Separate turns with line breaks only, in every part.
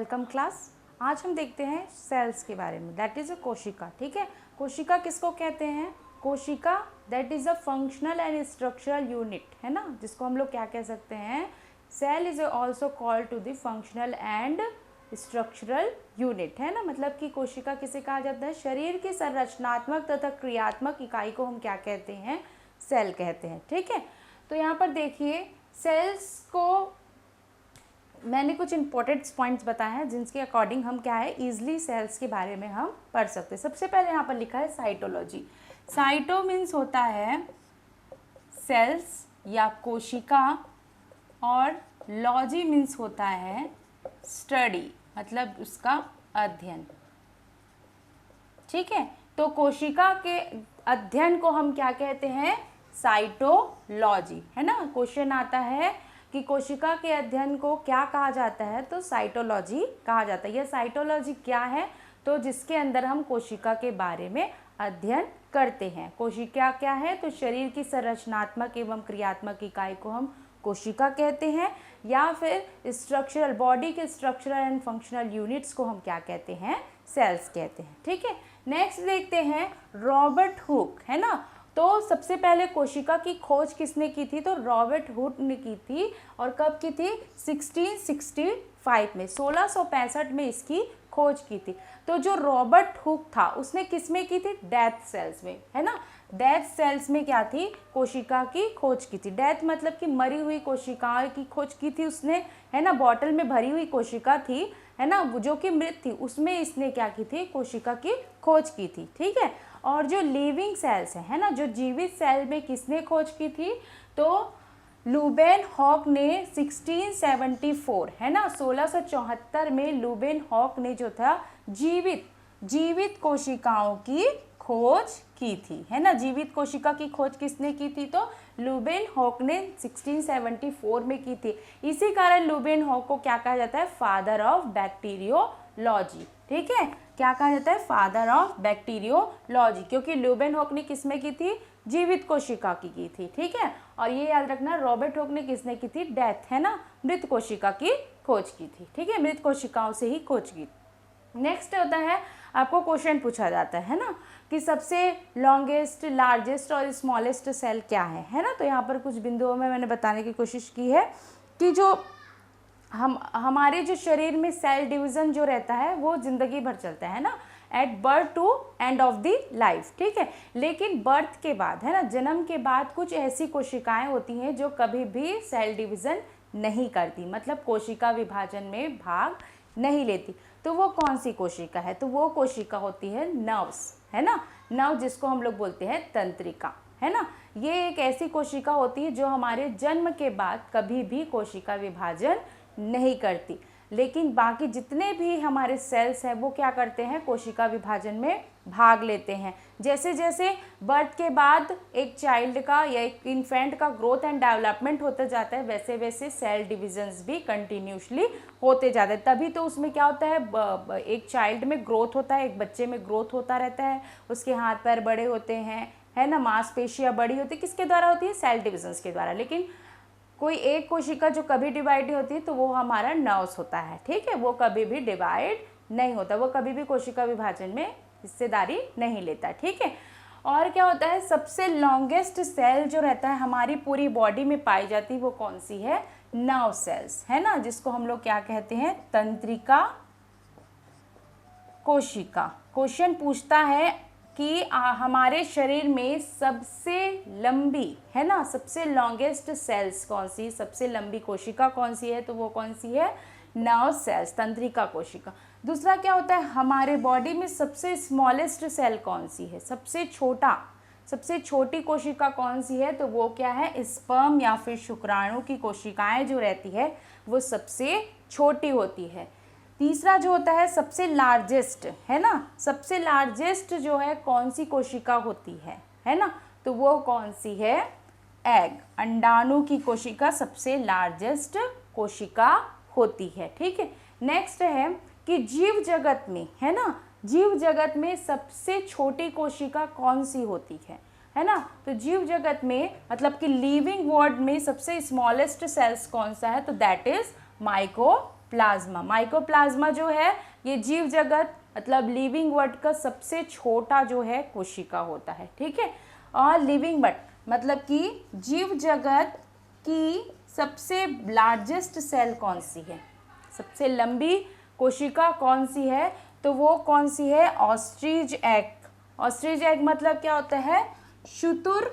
Welcome class. आज हम देखते हैं सेल्स के बारे में, दैट इज़ अ कोशिका। ठीक है, कोशिका किसको कहते हैं? कोशिका that is a functional and structural unit, है ना, जिसको हम लोग क्या कह सकते हैं? Cell is also called to the functional and structural unit, है ना। मतलब कि कोशिका किसे कहा जाता है? शरीर की संरचनात्मक तथा क्रियात्मक इकाई को हम क्या कहते हैं? सेल कहते हैं। ठीक है, तो यहाँ पर देखिए सेल्स को मैंने कुछ इंपॉर्टेंट पॉइंट्स बताए हैं जिनके अकॉर्डिंग हम क्या है ईजिली सेल्स के बारे में हम पढ़ सकते हैं। सबसे पहले यहाँ पर लिखा है साइटोलॉजी। साइटो मीन्स होता है सेल्स या कोशिका, और लॉजी मीन्स होता है स्टडी, मतलब उसका अध्ययन। ठीक है, तो कोशिका के अध्ययन को हम क्या कहते हैं? साइटोलॉजी, है ना। क्वेश्चन आता है कि कोशिका के अध्ययन को क्या कहा जाता है? तो साइटोलॉजी कहा जाता है। यह साइटोलॉजी क्या है? तो जिसके अंदर हम कोशिका के बारे में अध्ययन करते हैं। कोशिका क्या है? तो शरीर की संरचनात्मक एवं क्रियात्मक इकाई को हम कोशिका कहते हैं, या फिर स्ट्रक्चरल बॉडी के स्ट्रक्चरल एंड फंक्शनल यूनिट्स को हम क्या कहते हैं? सेल्स कहते हैं। ठीक है, नेक्स्ट देखते हैं रॉबर्ट हुक, है ना। तो सबसे पहले कोशिका की खोज किसने की थी? तो रॉबर्ट हुक ने की थी। और कब की थी? 1665 में, 1665 में इसकी खोज की थी। तो जो रॉबर्ट हुक था उसने किस में की थी? डेथ सेल्स में, है ना। डेथ सेल्स में क्या थी? कोशिका की खोज की थी। डेथ मतलब कि मरी हुई कोशिकाओं की खोज की थी उसने, है ना। बॉटल में भरी हुई कोशिका थी, है ना, जो कि मृत थी, उसमें इसने क्या की थी? कोशिका की खोज की थी। ठीक है, और जो लिविंग सेल्स है ना, जो जीवित सेल में किसने खोज की थी? तो लुबेन हॉक ने 1674, है ना, 1674 में लुबेन हॉक ने जो था जीवित कोशिकाओं की खोज की थी, है ना। जीवित कोशिका की खोज किसने की थी? तो लुबेन हॉक ने 1674 में की थी। इसी कारण लुबेन हॉक को क्या कहा जाता है? Father of bacteriology. ठीक है, क्या कहा जाता है? फादर ऑफ बैक्टीरियोलॉजी, क्योंकि लुबेन हॉक ने किसमें की थी? जीवित कोशिका की थी। ठीक है, और ये याद रखना रॉबर्ट हॉक ने किसने की थी? डेथ, है ना, मृत कोशिका की खोज की थी। ठीक है, मृत कोशिकाओं से ही खोज की। नेक्स्ट होता है, आपको क्वेश्चन पूछा जाता है ना, कि सबसे लॉन्गेस्ट, लार्जेस्ट और स्मॉलेस्ट सेल क्या है ना। तो यहाँ पर कुछ बिंदुओं में मैंने बताने की कोशिश की है कि जो हमारे जो शरीर में सेल डिवीज़न जो रहता है वो ज़िंदगी भर चलता है ना, at birth to end of the life. ठीक है, लेकिन बर्थ के बाद, है ना, जन्म के बाद कुछ ऐसी कोशिकाएं होती हैं जो कभी भी सेल डिवीज़न नहीं करती, मतलब कोशिका विभाजन में भाग नहीं लेती। तो वो कौन सी कोशिका है? तो वो कोशिका होती है नर्व्स, है ना। नर्व जिसको हम लोग बोलते हैं तंत्रिका, है ना। ये एक ऐसी कोशिका होती है जो हमारे जन्म के बाद कभी भी कोशिका विभाजन नहीं करती, लेकिन बाकी जितने भी हमारे सेल्स हैं वो क्या करते हैं? कोशिका विभाजन में भाग लेते हैं। जैसे जैसे बर्थ के बाद एक चाइल्ड का या एक इन्फेंट का ग्रोथ एंड डेवलपमेंट होता जाता है, वैसे वैसे सेल डिविजन्स भी कंटिन्यूसली होते जाते हैं। तभी तो उसमें क्या होता है? एक चाइल्ड में ग्रोथ होता है, एक बच्चे में ग्रोथ होता रहता है, उसके हाथ पैर बड़े होते हैं, है ना, मांसपेशियाँ बड़ी होती है। किसके द्वारा होती है? सेल डिविजन्स के द्वारा। लेकिन कोई एक कोशिका जो कभी डिवाइड नहीं होती तो वो हमारा नर्व्स होता है। ठीक है, वो कभी भी डिवाइड नहीं होता, वो कभी भी कोशिका विभाजन में हिस्सेदारी नहीं लेता। ठीक है, और क्या होता है? सबसे लॉन्गेस्ट सेल जो रहता है हमारी पूरी बॉडी में पाई जाती है वो कौन सी है? नर्व सेल्स, है ना, जिसको हम लोग क्या कहते हैं? तंत्रिका कोशिका। क्वेश्चन पूछता है कि हमारे शरीर में सबसे लंबी, है ना, सबसे लॉन्गेस्ट सेल्स कौन सी, सबसे लंबी कोशिका कौन सी है? तो वो कौन सी है? नर्व सेल्स, तंत्रिका कोशिका। दूसरा क्या होता है? हमारे बॉडी में सबसे स्मॉलेस्ट सेल कौन सी है? सबसे छोटी कोशिका कौन सी है? तो वो क्या है? स्पर्म या फिर शुक्राणु की कोशिकाएं जो रहती है वो सबसे छोटी होती है। तीसरा जो होता है सबसे लार्जेस्ट, है ना, सबसे लार्जेस्ट जो है कौन सी कोशिका होती है ना, तो वो कौन सी है? एग, अंडाणु की कोशिका सबसे लार्जेस्ट कोशिका होती है। ठीक है, नेक्स्ट है कि जीव जगत में, है ना, जीव जगत में सबसे छोटी कोशिका कौन सी होती है ना। तो जीव जगत में मतलब कि लिविंग वर्ल्ड में सबसे स्मॉलेस्ट सेल्स कौन सा है? तो दैट इज प्लाज्मा। माइकोप्लाज्मा जो है ये जीव जगत मतलब लिविंग वर्ड का सबसे छोटा जो है कोशिका होता है, ठीक है। और लिविंग वर्ड मतलब कि जीव जगत की सबसे लार्जेस्ट सेल कौन सी है, सबसे लंबी कोशिका कौन सी है, तो वो कौन सी है, ऑस्ट्रिच एग। ऑस्ट्रिच एग मतलब क्या होता है, शुतुरमुर्ग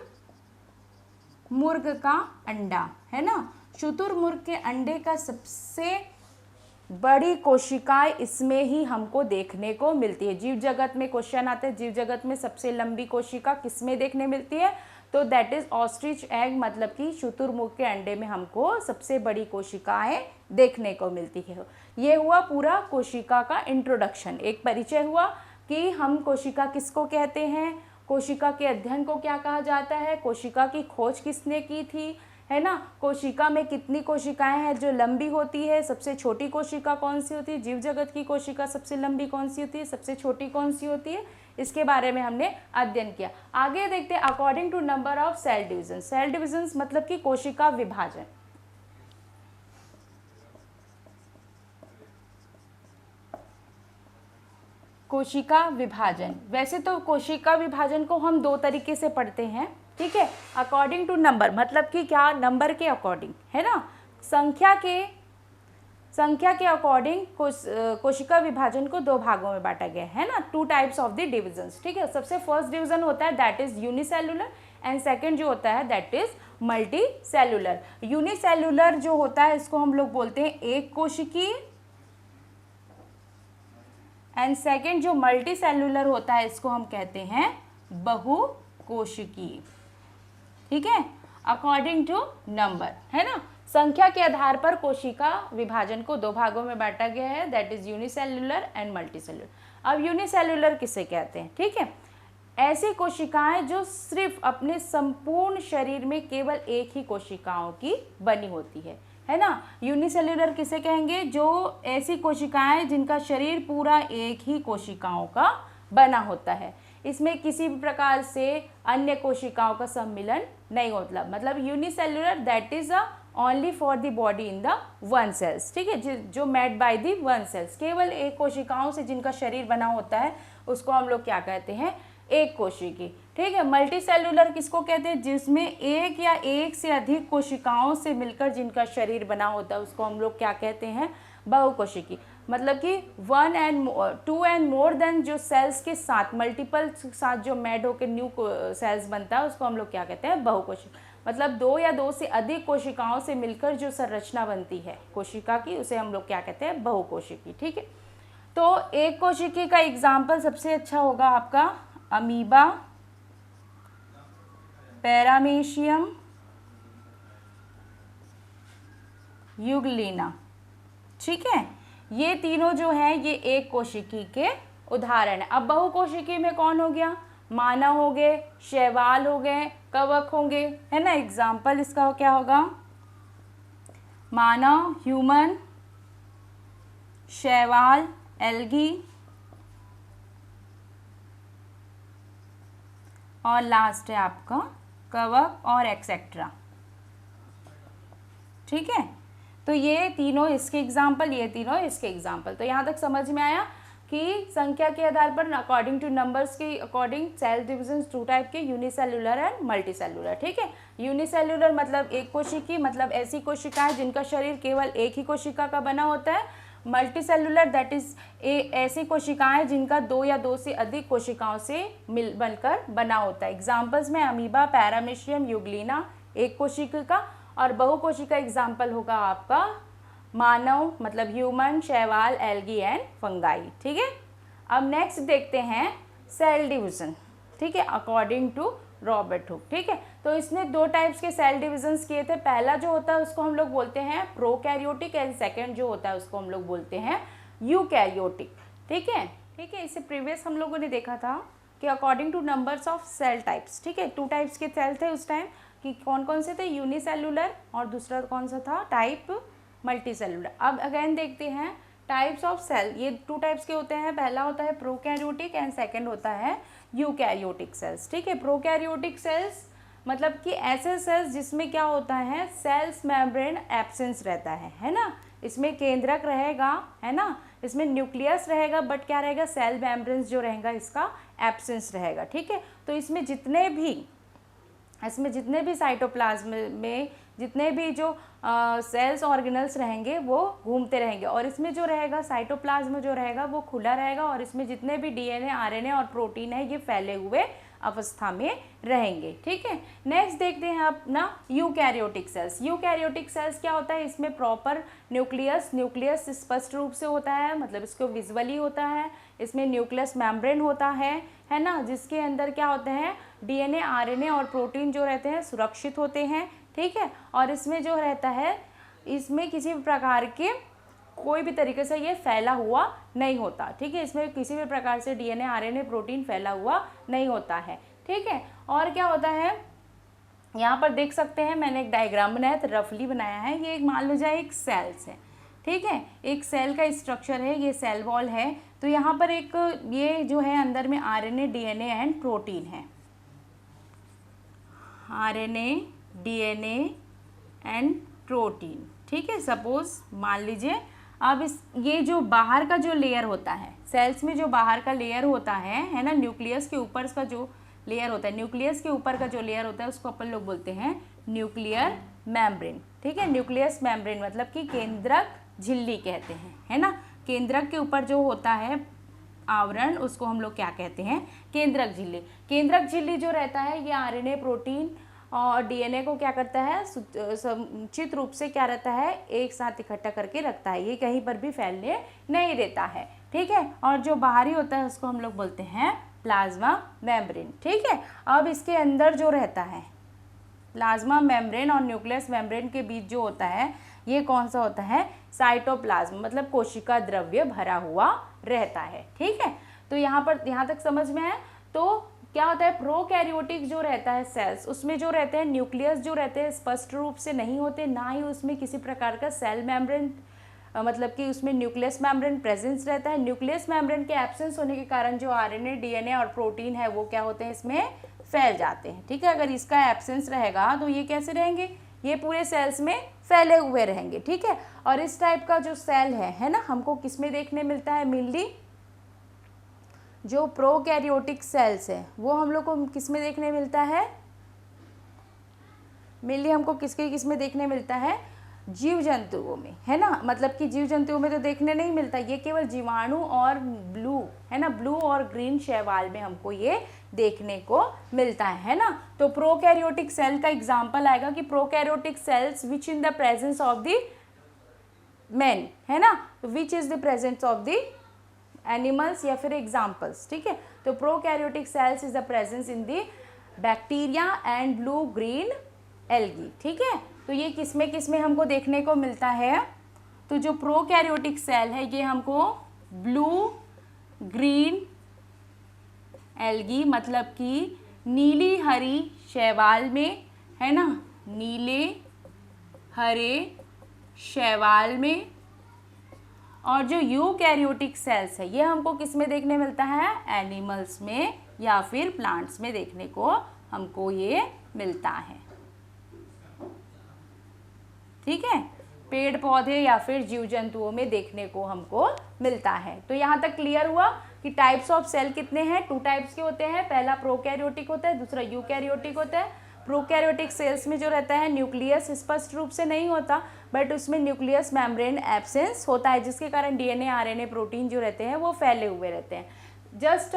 का अंडा, है ना। शुतुरमुर्ग के अंडे का सबसे बड़ी कोशिकाएं इसमें ही हमको देखने को मिलती है। जीव जगत में क्वेश्चन आते हैं, जीव जगत में सबसे लंबी कोशिका किसमें देखने मिलती है, तो दैट इज ऑस्ट्रिच एग, मतलब कि शुतुरमुर्ग के अंडे में हमको सबसे बड़ी कोशिकाएं देखने को मिलती है। ये हुआ पूरा कोशिका का इंट्रोडक्शन, एक परिचय हुआ कि हम कोशिका किसको कहते हैं, कोशिका के अध्ययन को क्या कहा जाता है, कोशिका की खोज किसने की थी, है ना। कोशिका में कितनी कोशिकाएं हैं जो लंबी होती है, सबसे छोटी कोशिका कौन सी होती है, जीव जगत की कोशिका सबसे लंबी कौन सी होती है, सबसे छोटी कौन सी होती है, इसके बारे में हमने अध्ययन किया। आगे देखते हैं according to number of cell division. Cell division मतलब कि कोशिका विभाजन। कोशिका विभाजन, वैसे तो कोशिका विभाजन को हम दो तरीके से पढ़ते हैं, ठीक है। अकॉर्डिंग टू नंबर मतलब कि क्या, नंबर के अकॉर्डिंग, है ना, संख्या के अकॉर्डिंग कोशिका विभाजन को दो भागों में बांटा गया है ना, 2 टाइप्स ऑफ द डिविजन्स, ठीक है। सबसे फर्स्ट डिवीजन होता है that is unicellular and second जो होता है that is multi cellular. Unicellular जो होता है इसको हम लोग बोलते हैं एक कोशिकीय, एंड सेकेंड जो मल्टी सेलुलर होता है इसको हम कहते हैं बहुकोशिकीय, ठीक है। अकॉर्डिंग टू नंबर, है ना, संख्या के आधार पर कोशिका विभाजन को दो भागों में बांटा गया है, that is unicellular and multi cellular. अब यूनिसेलुलर किसे कहते हैं, ठीक है, ऐसी कोशिकाएं जो सिर्फ अपने संपूर्ण शरीर में केवल एक ही कोशिकाओं की बनी होती है ना। यूनिसेलुलर किसे कहेंगे, जो ऐसी कोशिकाएं जिनका शरीर पूरा एक ही कोशिकाओं का बना होता है, इसमें किसी भी प्रकार से अन्य कोशिकाओं का सम्मिलन नहीं होता, मतलब unicellular that is only for the body in the one cells, ठीक है, जो made by the one cells, केवल एक कोशिकाओं से जिनका शरीर बना होता है उसको हम लोग क्या कहते हैं, एक कोशिकी, ठीक है। मल्टी सेलुलर किसको कहते हैं, जिसमें एक या एक से अधिक कोशिकाओं से मिलकर जिनका शरीर बना होता है उसको हम लोग क्या कहते हैं, बहुकोशिकी, मतलब कि 1 and 2 and more देन जो सेल्स के साथ मल्टीपल साथ जो मेड होकर न्यू सेल्स बनता है उसको हम लोग क्या कहते हैं, बहुकोशिकी, मतलब 2 या 2 से अधिक कोशिकाओं से मिलकर जो संरचना बनती है कोशिका की उसे हम लोग क्या कहते हैं, बहुकोशिकी, ठीक है। तो एक कोशिकी का एग्जाम्पल सबसे अच्छा होगा आपका अमीबा, पैरामीशियम, यूग्लिना, ठीक है। ये तीनों जो हैं ये एक कोशिकी के उदाहरण है। अब बहुकोशिकी में कौन हो गया, मानव हो गए, शैवाल हो गए, कवक होंगे, है ना। एग्जाम्पल इसका क्या होगा, मानव ह्यूमन, शैवाल एल्गी, और लास्ट है आपका कवक और एक्सेट्रा, ठीक है। तो ये तीनों इसके एग्जाम्पल, ये तीनों इसके एग्जाम्पल। तो यहाँ तक समझ में आया कि संख्या के आधार पर अकॉर्डिंग टू नंबर्स के अकॉर्डिंग सेल डिविजन 2 टाइप के, यूनिसेलुलर एंड मल्टी सेलुलर, ठीक है। यूनिसेलुलर मतलब एक कोशिकी, मतलब ऐसी कोशिकाएं जिनका शरीर केवल एक ही कोशिका का बना होता है। मल्टी सेलुलर दैट इज ऐसी कोशिकाएं जिनका 2 या 2 से अधिक कोशिकाओं से बनकर बना होता है। एग्जाम्पल्स में अमीबा, पैरामीशियम, यूग्लिना एक कोशिका का, और बहुकोशिका एग्जाम्पल होगा आपका मानव मतलब ह्यूमन, शैवाल, एल्गी एंड फंगाई, ठीक है। अब नेक्स्ट देखते हैं सेल डिवीजन, ठीक है, अकॉर्डिंग टू रॉबर्ट हुक, ठीक है। तो इसने 2 टाइप्स के सेल डिविजन्स किए थे। पहला जो होता है उसको हम लोग बोलते हैं प्रोकैरियोटिक एंड सेकंड जो होता है उसको हम लोग बोलते हैं यूकैरियोटिक, ठीक है। ठीक है, इससे प्रीवियस हम लोगों ने देखा था कि according to numbers of cell types, ठीक है, 2 टाइप्स के सेल थे उस टाइम, कि कौन कौन से थे, यूनिसेलुलर और दूसरा कौन सा था, टाइप मल्टी सेलुलर। अब अगेन देखते हैं टाइप्स ऑफ सेल, ये 2 टाइप्स के होते हैं। पहला होता है प्रोकैरियोटिक एंड सेकंड होता है यूकैरियोटिक सेल्स, ठीक है। प्रोकैरियोटिक सेल्स मतलब कि ऐसे सेल्स जिसमें क्या होता है, सेल्स मेम्ब्रेन एब्सेंस रहता है ना। इसमें केंद्रक रहेगा, है ना, इसमें न्यूक्लियस रहेगा, बट क्या रहेगा, सेल मेम्ब्रेन्स जो रहेगा इसका एब्सेंस रहेगा, ठीक है। तो इसमें जितने भी साइटोप्लाज्म में जितने भी जो सेल्स ऑर्गेनल्स रहेंगे वो घूमते रहेंगे, और इसमें जो रहेगा साइटोप्लाज्म जो रहेगा वो खुला रहेगा, और इसमें जितने भी डीएनए, आरएनए और प्रोटीन है ये फैले हुए अवस्था में रहेंगे, ठीक है। नेक्स्ट देखते हैं अपना यूकैरियोटिक सेल्स। यूकैरियोटिक सेल्स क्या होता है, इसमें प्रॉपर न्यूक्लियस स्पष्ट रूप से होता है, मतलब इसको विजुअली होता है, इसमें न्यूक्लियस मेम्ब्रेन होता है ना, जिसके अंदर क्या होते हैं, डीएनए, आरएनए और प्रोटीन जो रहते हैं सुरक्षित होते हैं, ठीक है। और इसमें जो रहता है, इसमें किसी भी प्रकार के कोई भी तरीके से ये फैला हुआ नहीं होता, ठीक है। इसमें किसी भी प्रकार से डीएनए, आरएनए, प्रोटीन फैला हुआ नहीं होता है, ठीक है। और क्या होता है, यहाँ पर देख सकते हैं, मैंने एक डायग्राम बनाया था, रफली बनाया है। ये एक मान लो जाए एक सेल्स है, ठीक है, एक सेल का स्ट्रक्चर है, ये सेल वॉल है। तो यहाँ पर एक ये जो है अंदर में आरएनए, डीएनए एंड प्रोटीन है, आरएनए, डीएनए एंड प्रोटीन, ठीक है। सपोज मान लीजिए अब ये जो बाहर का जो लेयर होता है सेल्स में, जो बाहर का लेयर होता है ना, न्यूक्लियस के ऊपर का जो लेयर होता है, न्यूक्लियस के ऊपर का जो लेयर होता है उसको अपन लोग बोलते हैं न्यूक्लियर मेम्ब्रेन, ठीक है। न्यूक्लियस मेम्ब्रेन मतलब कि केंद्रक झिल्ली कहते हैं, है ना। केंद्रक के ऊपर जो होता है आवरण, उसको हम लोग क्या कहते हैं, केंद्रक झिल्ली। केंद्रक झिल्ली जो रहता है ये आरएनए, प्रोटीन और डीएनए को क्या करता है, समुचित रूप से क्या रहता है, एक साथ इकट्ठा करके रखता है, ये कहीं पर भी फैलने नहीं देता है, ठीक है। और जो बाहरी होता है उसको हम लोग बोलते हैं प्लाज्मा मेम्ब्रेन, ठीक है। अब इसके अंदर जो रहता है प्लाज्मा मेम्ब्रेन और न्यूक्लियस मेम्ब्रेन के बीच जो होता है ये कौन सा होता है, साइटोप्लाज्म, मतलब कोशिका द्रव्य भरा हुआ रहता है, ठीक है। तो यहाँ तक समझ में है। तो क्या होता है, प्रोकैरियोटिक जो रहता है सेल्स, उसमें जो रहते हैं न्यूक्लियस जो रहते हैं स्पष्ट रूप से नहीं होते, ना ही उसमें किसी प्रकार का सेल मेम्ब्रेन, मतलब कि उसमें न्यूक्लियस मेम्ब्रेन प्रेजेंस रहता है। न्यूक्लियस मेम्ब्रेन के एब्सेंस होने के कारण जो आरएनए, डीएनए और प्रोटीन है वो क्या होते हैं, इसमें फैल जाते हैं, ठीक है। अगर इसका एब्सेंस रहेगा तो ये कैसे रहेंगे, ये पूरे सेल्स में फैले हुए रहेंगे, ठीक है। और इस टाइप का जो सेल है ना, हमको किस में देखने मिलता है, मेनली जो प्रोकैरियोटिक सेल्स है वो हम लोग को किस में देखने मिलता है, मेनली हमको किस में देखने मिलता है, जीव जंतुओं में, है ना। मतलब कि जीव जंतुओं में तो देखने नहीं मिलता, ये केवल जीवाणु और ब्लू, है ना, ब्लू और ग्रीन शैवाल में हमको ये देखने को मिलता है ना। तो प्रोकैरियोटिक सेल का एग्जांपल आएगा कि prokaryotic cells which in the presence of the man, है ना, which is the presence of the animals या फिर एग्जाम्पल्स, ठीक है। तो prokaryotic cells is the presence in the bacteria and blue green algae, ठीक है। तो ये किसमें हमको देखने को मिलता है, तो जो प्रोकैरियोटिक सेल है ये हमको ब्लू ग्रीन एल्गी, मतलब कि नीली हरी शैवाल में, है ना, नीले हरे शैवाल में। और जो यूकैरियोटिक सेल्स है ये हमको किस में देखने मिलता है, एनिमल्स में या फिर प्लांट्स में देखने को हमको ये मिलता है, ठीक है। पेड़ पौधे या फिर जीव जंतुओं में देखने को हमको मिलता है। तो यहाँ तक क्लियर हुआ कि टाइप्स ऑफ सेल कितने हैं, 2 टाइप्स के होते हैं, पहला प्रोकैरियोटिक होता है, दूसरा यूकैरियोटिक होता है। प्रोकैरियोटिक सेल्स में जो रहता है न्यूक्लियस स्पष्ट रूप से नहीं होता, बट उसमें न्यूक्लियस मेम्ब्रेन एब्सेंस होता है, जिसके कारण डीएनए, आरएनए, प्रोटीन जो रहते हैं वो फैले हुए रहते हैं। जस्ट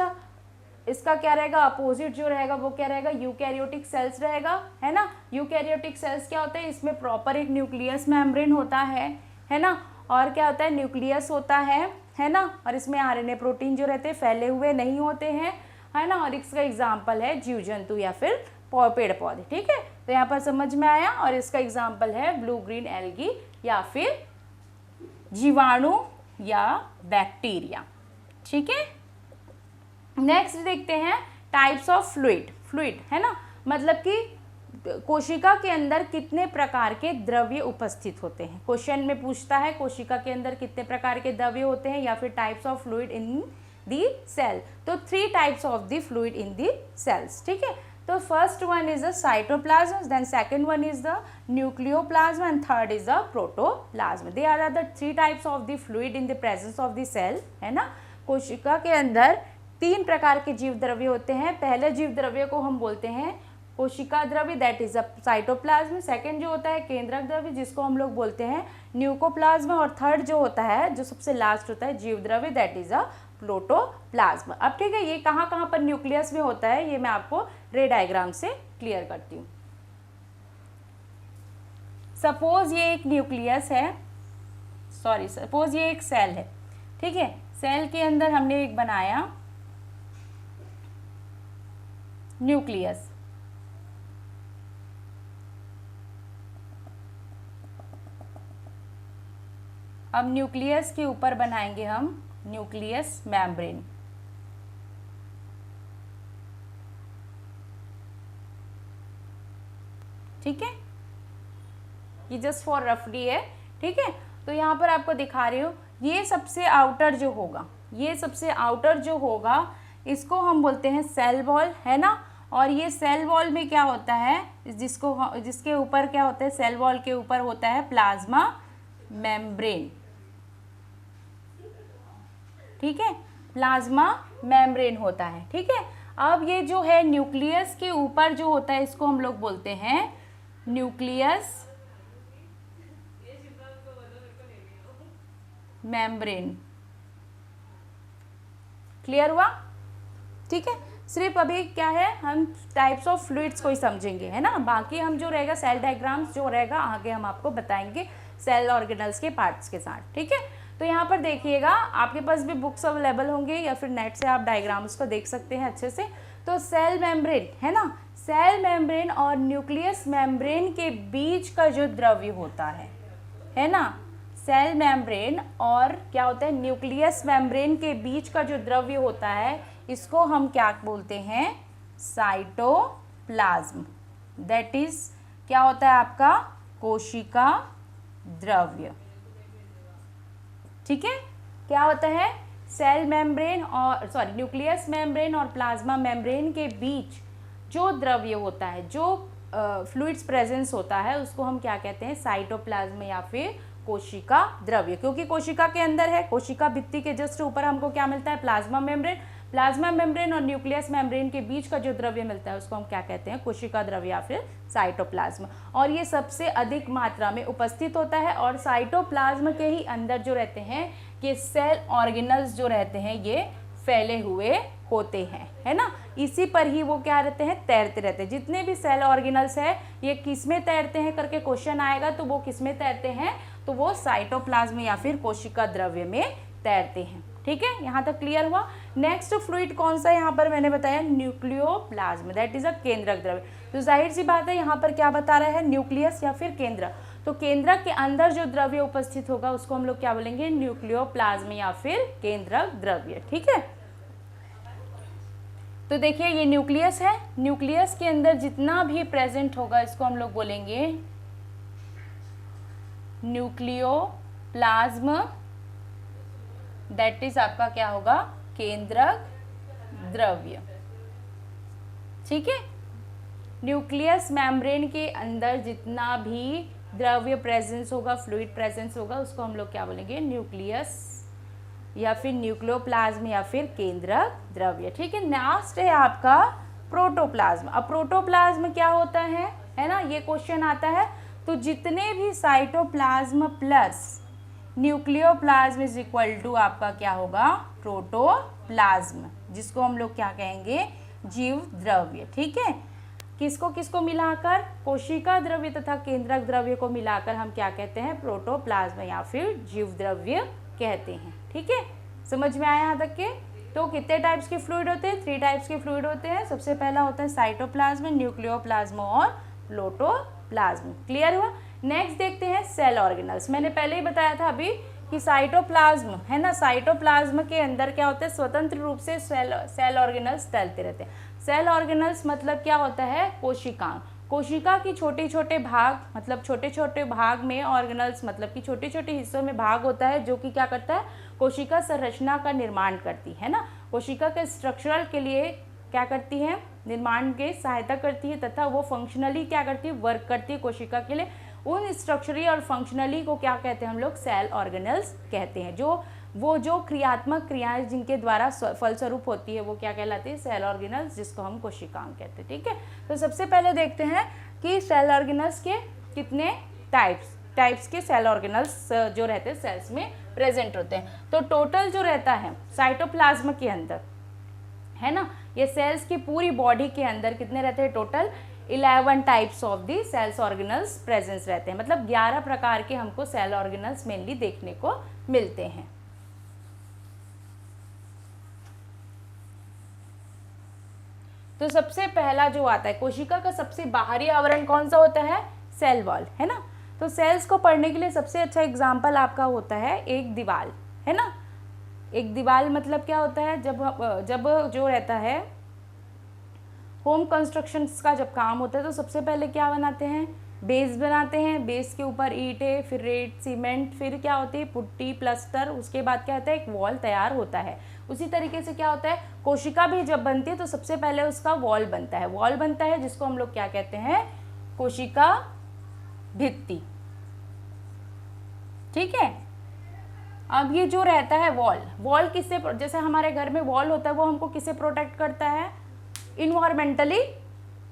इसका क्या रहेगा, अपोजिट जो रहेगा वो क्या रहेगा, यूकैरियोटिक सेल्स रहेगा, है ना। यूकैरियोटिक सेल्स क्या होते हैं, इसमें प्रॉपर एक न्यूक्लियस मेम्ब्रेन होता है ना, और क्या होता है, न्यूक्लियस होता है ना, और इसमें आरएनए, प्रोटीन जो रहते हैं फैले हुए नहीं होते हैं, है ना। और इसका एग्जाम्पल है जीव जंतु या फिर पेड़ पौधे, ठीक है। तो यहाँ पर समझ में आया। और इसका एग्जाम्पल है ब्लू ग्रीन एल्गी या फिर जीवाणु या बैक्टीरिया, ठीक है। नेक्स्ट देखते हैं टाइप्स ऑफ फ्लूइड, है ना, मतलब कि कोशिका के अंदर कितने प्रकार के द्रव्य उपस्थित होते हैं। क्वेश्चन में पूछता है कोशिका के अंदर कितने प्रकार के द्रव्य होते हैं या फिर types of fluid in the cell. तो 3 types of the fluid in the cells, ठीक है। तो first one is the cytoplasm, then second one is the nucleoplasm and third is the protoplasm. They are the three types of the fluid in the presence of the cell, है ना। कोशिका के अंदर 3 प्रकार के जीव द्रव्य होते हैं। पहले जीव द्रव्य को हम बोलते हैं कोशिका द्रव्य, that is a cytoplasm. Second जो होता है केंद्रक द्रव्य, जिसको हम लोग बोलते हैं न्यूकोप्लाज्म। और थर्ड जो होता है, जो सबसे लास्ट होता है जीव द्रव्य, दैट इज अ प्रोटोप्लाज्म। अब ठीक है, ये कहाँ कहाँ पर न्यूक्लियस में होता है ये मैं आपको रे डायग्राम से क्लियर करती हूँ। सपोज ये एक न्यूक्लियस है, सॉरी सपोज ये एक सेल है, ठीक है। सेल के अंदर हमने एक बनाया न्यूक्लियस। अब न्यूक्लियस के ऊपर बनाएंगे हम न्यूक्लियस मेम्ब्रेन। ठीक है, ये जस्ट फॉर रफली है, ठीक है। तो यहाँ पर आपको दिखा रही हूँ, ये सबसे आउटर जो होगा, ये सबसे आउटर जो होगा इसको हम बोलते हैं सेल वॉल, है ना। और ये सेल वॉल में क्या होता है, जिसके ऊपर क्या होता है, सेल वॉल के ऊपर होता है प्लाज्मा मेम्ब्रेन, ठीक है। प्लाज्मा मेम्ब्रेन होता है, ठीक है। अब ये जो है न्यूक्लियस के ऊपर जो होता है इसको हम लोग बोलते हैं न्यूक्लियस मेम्ब्रेन। क्लियर हुआ, ठीक है। सिर्फ अभी क्या है, हम टाइप्स ऑफ फ्लूइड्स को ही समझेंगे, है ना। बाकी हम जो रहेगा सेल डायग्राम्स जो रहेगा आगे हम आपको बताएंगे सेल ऑर्गेनल्स के पार्ट्स के साथ, ठीक है। तो यहाँ पर देखिएगा, आपके पास भी बुक्स अवेलेबल होंगे या फिर नेट से आप डायग्राम्स को देख सकते हैं अच्छे से। तो सेल मेम्ब्रेन, है ना, सेल मेम्ब्रेन और न्यूक्लियस मेम्ब्रेन के बीच का जो द्रव्य होता है ना, सेल मेम्ब्रेन और क्या होता है न्यूक्लियस मेम्ब्रेन के बीच का जो द्रव्य होता है इसको हम क्या बोलते हैं, साइटोप्लाज्म। दैट इज क्या होता है आपका कोशिका द्रव्य, ठीक है। क्या होता है, सेल मेम्ब्रेन और सॉरी न्यूक्लियस मेम्ब्रेन और प्लाज्मा मेम्ब्रेन के बीच जो द्रव्य होता है, जो फ्लूइड्स प्रेजेंस होता है उसको हम क्या कहते हैं, साइटोप्लाज्म या फिर कोशिका द्रव्य। क्योंकि कोशिका के अंदर है, कोशिका भित्ति के जस्ट ऊपर हमको क्या मिलता है, प्लाज्मा मेम्ब्रेन। प्लाज्मा मेम्ब्रेन और न्यूक्लियस मेम्ब्रेन के बीच का जो द्रव्य मिलता है उसको हम क्या कहते हैं, कोशिका द्रव्य या फिर साइटोप्लाज्म। और ये सबसे अधिक मात्रा में उपस्थित होता है। और साइटोप्लाज्म के ही अंदर जो रहते हैं ये सेल ऑर्गेनल्स जो रहते हैं ये फैले हुए होते हैं, है ना। इसी पर ही वो क्या रहते हैं, तैरते रहते हैं। जितने भी सेल ऑर्गेनल्स है ये किस में तैरते हैं करके क्वेश्चन आएगा, तो वो किस में तैरते हैं, तो वो साइटोप्लाज्म या फिर कोशिका द्रव्य में तैरते हैं, ठीक है। यहाँ तक क्लियर हुआ। नेक्स्ट फ्लूइड कौन सा है, यहाँ पर मैंने बताया न्यूक्लियोप्लाज्म, दैट इज अ केंद्रक द्रव्य। तो जाहिर सी बात है यहाँ पर क्या बता रहा है, न्यूक्लियस या फिर केंद्र। तो केंद्रक के अंदर जो द्रव्य उपस्थित होगा उसको हम लोग क्या बोलेंगे, न्यूक्लियोप्लाज्म या फिर केंद्रक द्रव्य, ठीक है। तो देखिए ये न्यूक्लियस है, न्यूक्लियस के अंदर जितना भी प्रेजेंट होगा इसको हम लोग बोलेंगे न्यूक्लियोप्लाज्म, दैट इज आपका क्या होगा, केंद्रक द्रव्य, ठीक है। न्यूक्लियस मेम्ब्रेन के अंदर जितना भी द्रव्य प्रेजेंस होगा, फ्लूइड प्रेजेंस होगा, उसको हम लोग क्या बोलेंगे, न्यूक्लियस या फिर न्यूक्लियोप्लाज्म या फिर केंद्रक द्रव्य, ठीक है। नेक्स्ट है आपका प्रोटोप्लाज्म। अब प्रोटोप्लाज्म क्या होता है ना, ये क्वेश्चन आता है। तो जितने भी cytoplasm plus nucleoplasm is equal to आपका क्या होगा, प्रोटोप्लाज्म, जिसको हम लोग क्या कहेंगे, जीव द्रव्य, ठीक है। किसको किसको मिलाकर, कोशिका द्रव्य तथा केंद्रक द्रव्य को मिलाकर हम क्या कहते हैं, प्रोटोप्लाज्म या फिर जीव द्रव्य कहते हैं, ठीक है। समझ में आया यहाँ तक के। तो कितने टाइप्स के फ्लूइड होते हैं, 3 टाइप्स के फ्लूइड होते हैं। सबसे पहला होता है साइटोप्लाज्म, न्यूक्लियोप्लाज्म और प्रोटोप्लाज्म। क्लियर हुआ। नेक्स्ट देखते हैं सेल ऑर्गेनल्स। मैंने पहले ही बताया था अभी कि साइटोप्लाज्म है ना, साइटोप्लाज्म के अंदर क्या होता है, स्वतंत्र रूप से सेल ऑर्गेनल्स फैलते रहते हैं। सेल ऑर्गेनल्स मतलब क्या होता है, कोशिका, कोशिका की छोटे छोटे भाग, मतलब छोटे छोटे भाग में ऑर्गेनल्स मतलब कि छोटे छोटे हिस्सों में भाग होता है जो कि क्या करता है, कोशिका संरचना का निर्माण करती है ना, कोशिका के स्ट्रक्चरल के लिए क्या करती है, निर्माण के सहायता करती है तथा वो फंक्शनली क्या करती है, वर्क करती है कोशिका के लिए। उन स्ट्रक्चरली और फंक्शनली को क्या कहते हैं हम लोग, सेल ऑर्गेनल्स कहते हैं। जो क्रियात्मक क्रियाएं जिनके द्वारा फलस्वरूप होती है वो क्या कहलाती है, सेल ऑर्गेनल्स, जिसको हम कोशिकांग कहते हैं। ठीक है, तो सबसे पहले देखते हैं कि सेल ऑर्गेनल्स के कितने टाइप्स के सेल ऑर्गेनल्स जो रहते हैं सेल्स में प्रेजेंट होते हैं। तो टोटल जो रहता है साइटोप्लाज्म के अंदर, है ना, ये सेल्स की पूरी बॉडी के अंदर कितने रहते हैं, total 11 types of the cells organelles presence रहते हैं। मतलब 11 प्रकार के हमको सेल ऑर्गेनल्स मेनली देखने को मिलते हैं। तो सबसे पहला जो आता है, कोशिका का सबसे बाहरी आवरण कौन सा होता है, सेल वॉल, है ना। तो सेल्स को पढ़ने के लिए सबसे अच्छा एग्जाम्पल आपका होता है एक दीवार, है ना। एक दीवार मतलब क्या होता है, जब जो रहता है होम कंस्ट्रक्शंस का जब काम होता है तो सबसे पहले क्या बनाते हैं, बेस बनाते हैं, बेस के ऊपर ईंटें, फिर रेत, सीमेंट, फिर क्या होती है पुट्टी, प्लास्टर, उसके बाद क्या होता है एक वॉल तैयार होता है। उसी तरीके से क्या होता है, कोशिका भी जब बनती है तो सबसे पहले उसका वॉल बनता है, जिसको हम लोग क्या कहते हैं, कोशिका भित्ति। ठीक है, अब ये जो रहता है वॉल किससे, जैसे हमारे घर में वॉल होता है वो हमको किससे प्रोटेक्ट करता है, इन्वायरमेंटली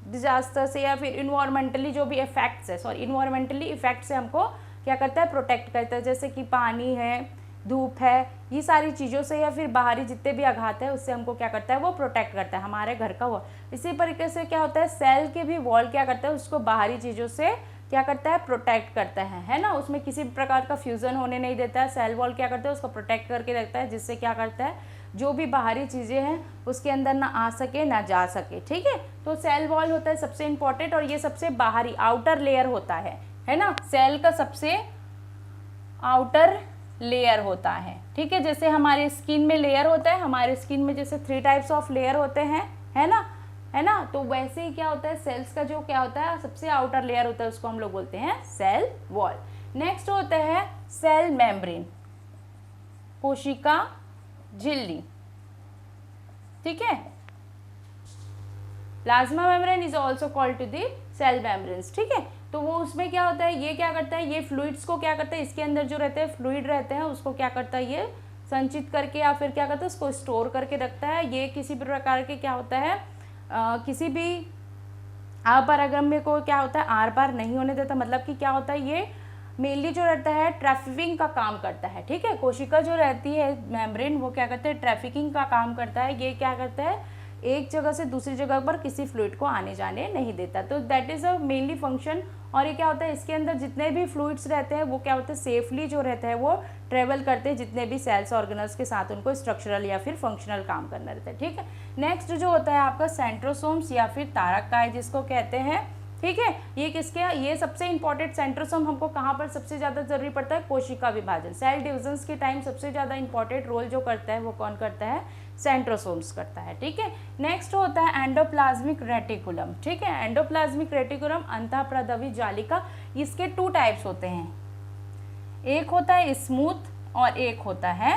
डिजास्टर से या फिर इन्वायरमेंटली जो भी इफेक्ट्स है, इन्वायरमेंटली इफेक्ट से हमको क्या करता है, प्रोटेक्ट करता है। जैसे कि पानी है, धूप है, ये सारी चीज़ों से या फिर बाहरी जितने भी आघात है उससे हमको क्या करता है, वो प्रोटेक्ट करता है हमारे घर का वॉल। इसी तरीके से क्या होता है, सेल के भी वॉल क्या करता है, उसको बाहरी चीज़ों से क्या करता है, प्रोटेक्ट करता है ना। उसमें किसी भी प्रकार का फ्यूजन होने नहीं देता है। सेल वॉल क्या करता है, उसको प्रोटेक्ट करके रखता है, जिससे क्या करता है, जो भी बाहरी चीज़ें हैं उसके अंदर ना आ सके ना जा सके। ठीक है, तो सेल वॉल होता है सबसे इम्पोर्टेंट, और ये सबसे बाहरी आउटर लेयर होता है ना, सेल का सबसे आउटर लेयर होता है। ठीक है, जैसे हमारे स्किन में लेयर होता है, हमारे स्किन में जैसे 3 टाइप्स ऑफ लेयर होते हैं, है ना, तो वैसे ही क्या होता है, सेल्स का जो क्या होता है सबसे आउटर लेयर होता है, उसको हम लोग बोलते हैं सेल वॉल। नेक्स्ट होता है सेल मेम्ब्रेन, कोशिका झिल्ली। ठीक है, plasma membrane is also called to the cell membranes. ठीक है, तो वो उसमें क्या होता है, ये क्या करता है, ये फ्लूइड्स को क्या करता है, इसके अंदर जो रहते हैं फ्लूइड रहते हैं उसको क्या करता है, ये संचित करके या फिर क्या करता है, उसको स्टोर करके रखता है। ये किसी भी प्रकार के क्या होता है, किसी भी अपरागम्य को क्या होता है, आर पार नहीं होने देता। मतलब कि क्या होता है, ये मेनली जो रहता है ट्रैफिकिंग का काम करता है। ठीक है, कोशिका जो रहती है मेम्ब्रेन वो क्या करता है, ट्रैफिकिंग का काम करता है। ये क्या करता है, एक जगह से दूसरी जगह पर किसी फ्लूइड को आने जाने नहीं देता। तो that is a mainly function. और ये क्या होता है, इसके अंदर जितने भी फ्लूइड्स रहते हैं वो क्या होते हैं, सेफली जो रहता है वो ट्रेवल करते हैं जितने भी सेल्स ऑर्गेनल्स के साथ उनको स्ट्रक्चरल या फिर फंक्शनल काम करना रहता है। ठीक है, नेक्स्ट जो होता है आपका सेंट्रोसोम्स या फिर तारककाय जिसको कहते हैं। ठीक है, ये किसके, ये सबसे इंपॉर्टेंट सेंट्रोसोम हमको कहाँ पर सबसे ज़्यादा जरूरी पड़ता है, कोशिका विभाजन, सेल डिविजन्स के टाइम सबसे ज़्यादा इंपॉर्टेंट रोल जो करता है वो कौन करता है, सेंट्रोसोम्स करता है। ठीक है, नेक्स्ट होता है एंडोप्लाज्मिक रेटिकुलम। ठीक है, एंडोप्लाज्मिक रेटिकुलम अंतःप्रदवी जालिका, इसके 2 टाइप्स होते हैं, एक होता है स्मूथ और एक होता है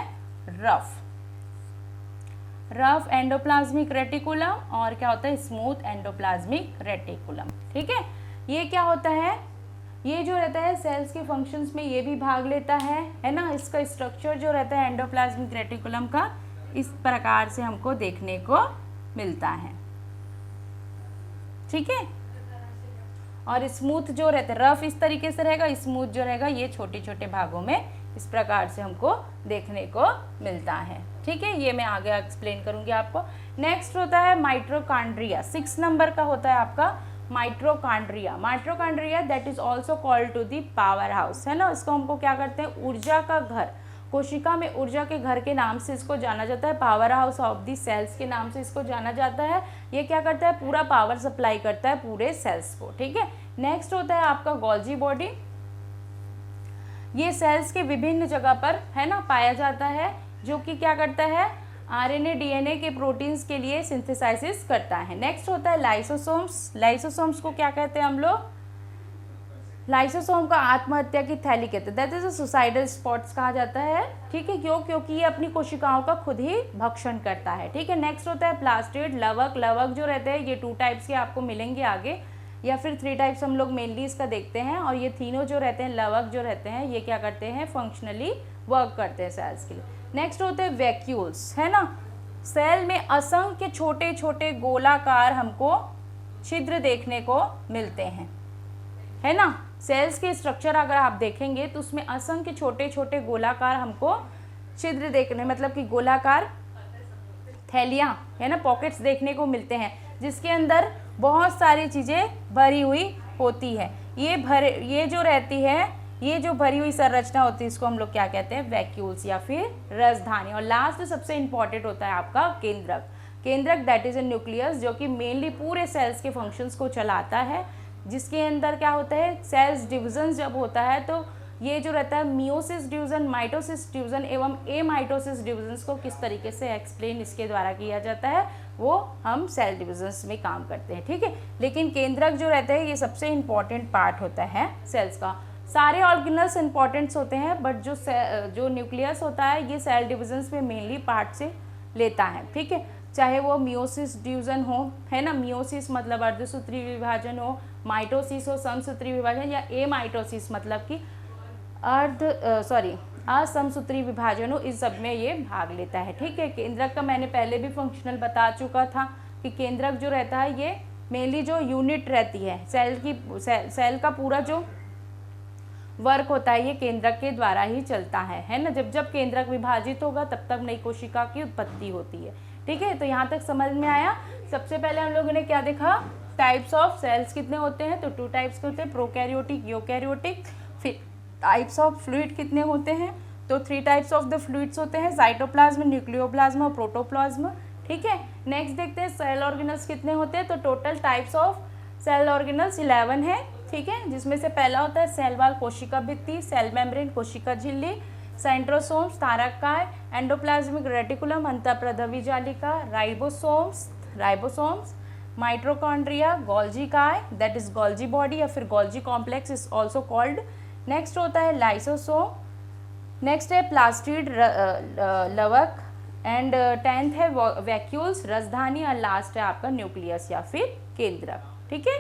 रफ एंडोप्लाज्मिक रेटिकुलम और क्या होता है स्मूथ एंडोप्लाज्मिक रेटिकुलम। ठीक है, ये क्या होता है, ये जो रहता है सेल्स के फंक्शंस में ये भी भाग लेता है ना। इसका स्ट्रक्चर जो रहता है एंडोप्लाज्मिक रेटिकुलम का इस प्रकार से हमको देखने को मिलता है। ठीक है, और स्मूथ जो रहता है, रफ इस तरीके से रहेगा, स्मूथ जो रहेगा ये छोटे छोटे भागों में इस प्रकार से हमको देखने को मिलता है। ठीक है, ये मैं आगे एक्सप्लेन करूंगी आपको। नेक्स्ट होता है माइटोकॉन्ड्रिया, 6 नंबर का होता है आपका mitochondria that is also called to the power house, है ना। इसको हमको क्या करते हैं, ऊर्जा का घर, कोशिका में ऊर्जा के घर के नाम से इसको जाना जाता है, power house of the cells के नाम से इसको जाना जाता है। ये क्या करता है, पूरा पावर सप्लाई करता है पूरे सेल्स को। ठीक है, नेक्स्ट होता है आपका गोल्जी बॉडी, ये सेल्स के विभिन्न जगह पर है ना पाया जाता है, जो कि क्या करता है, आरएनए डीएनए के प्रोटीन्स के लिए सिंथेसाइसिस करता है। नेक्स्ट होता है लाइसोसोम्स, लाइसोसोम्स को क्या कहते हैं हम लोग, लाइसोसोम का आत्महत्या की थैली कहते हैं, that is a suicidal spots कहा जाता है, ठीक है, क्यों? क्योंकि ये अपनी कोशिकाओं का खुद ही भक्षण करता है, ठीक है। नेक्स्ट होता है प्लास्टिड लवक। लवक जो रहते हैं ये 2 टाइप्स के आपको मिलेंगे आगे, या फिर 3 टाइप्स हम लोग मेनली इसका देखते हैं। और ये तीनों जो रहते हैं लवक जो रहते हैं ये क्या करते हैं, फंक्शनली वर्क करते हैं सेल्स के लिए। नेक्स्ट होते हैं वैक्यूल्स, है ना। सेल में असंख्य छोटे छोटे गोलाकार हमको छिद्र देखने को मिलते हैं, है ना। सेल्स के स्ट्रक्चर अगर आप देखेंगे तो उसमें असंख्य छोटे छोटे गोलाकार हमको छिद्र देखने, मतलब कि गोलाकार थैलियाँ, है ना, पॉकेट्स देखने को मिलते हैं, जिसके अंदर बहुत सारी चीज़ें भरी हुई होती है। ये जो रहती है, ये जो भरी हुई संरचना होती है इसको हम लोग क्या कहते हैं, वैक्यूल्स या फिर रसधानी। और लास्ट सबसे इंपॉर्टेंट होता है आपका केंद्रक। केंद्रक दैट इज ए न्यूक्लियस, जो कि मेनली पूरे सेल्स के फंक्शंस को चलाता है, जिसके अंदर क्या होता है, सेल्स डिविजन जब होता है तो ये जो रहता है मियोसिस डिवीजन, माइटोसिस डिवीजन एवं एमाइटोसिस डिविजन्स को किस तरीके से एक्सप्लेन इसके द्वारा किया जाता है, वो हम सेल डिविजन्स में काम करते हैं, ठीक है। लेकिन केंद्रक जो रहता है ये सबसे इंपॉर्टेंट पार्ट होता है सेल्स का। सारे ऑर्गेनल्स इंपॉर्टेंट्स होते हैं, बट जो न्यूक्लियस होता है ये सेल डिविजन्स में मेनली पार्ट से लेता है, ठीक है। चाहे वो मियोसिस डिवीजन हो, है ना, मियोसिस मतलब अर्धसूत्री विभाजन हो, माइटोसिस हो समसूत्री विभाजन, या एमाइटोसिस मतलब कि असमसूत्री विभाजन हो, इस सब में ये भाग लेता है, ठीक है। केंद्रक का मैंने पहले भी फंक्शनल बता चुका था कि केंद्रक जो रहता है ये मेनली जो यूनिट रहती है सेल का पूरा जो वर्क होता है ये केंद्रक के द्वारा ही चलता है ना। जब जब केंद्रक विभाजित होगा तब तक नई कोशिका की उत्पत्ति होती है, ठीक है। तो यहाँ तक समझ में आया। सबसे पहले हम लोगों ने क्या देखा, टाइप्स ऑफ सेल्स कितने होते हैं, तो 2 टाइप्स के होते हैं, प्रोकैरियोटिक, यूकैरियोटिक। फिर टाइप्स ऑफ फ्लूइड कितने होते हैं, तो 3 टाइप्स ऑफ द फ्लूइड्स होते हैं, साइटोप्लाज्म, न्यूक्लियोप्लाज्म और प्रोटोप्लाज्म, ठीक है। नेक्स्ट देखते हैं सेल ऑर्गेनल्स कितने होते हैं, तो total types of cell organelles 11 है, ठीक है, जिसमें से पहला होता है सेल वॉल कोशिका भित्ति, सेल मेम्ब्रेन कोशिका झिल्ली, सेंट्रोसोम्स तारककाय, एंडोप्लाज्मिक रेटिकुलम अंतःप्रधवी जालिका, राइबोसोम्स, माइटोकॉन्ड्रिया, गोल्जी काय दैट इज गोल्जी बॉडी या फिर Golgi complex is also called. Next होता है लाइसोसोम, नेक्स्ट है प्लास्टिड लवक, एंड 10th है वैक्यूल्स रसधानी, और लास्ट है आपका न्यूक्लियस या फिर केंद्रक, ठीक है।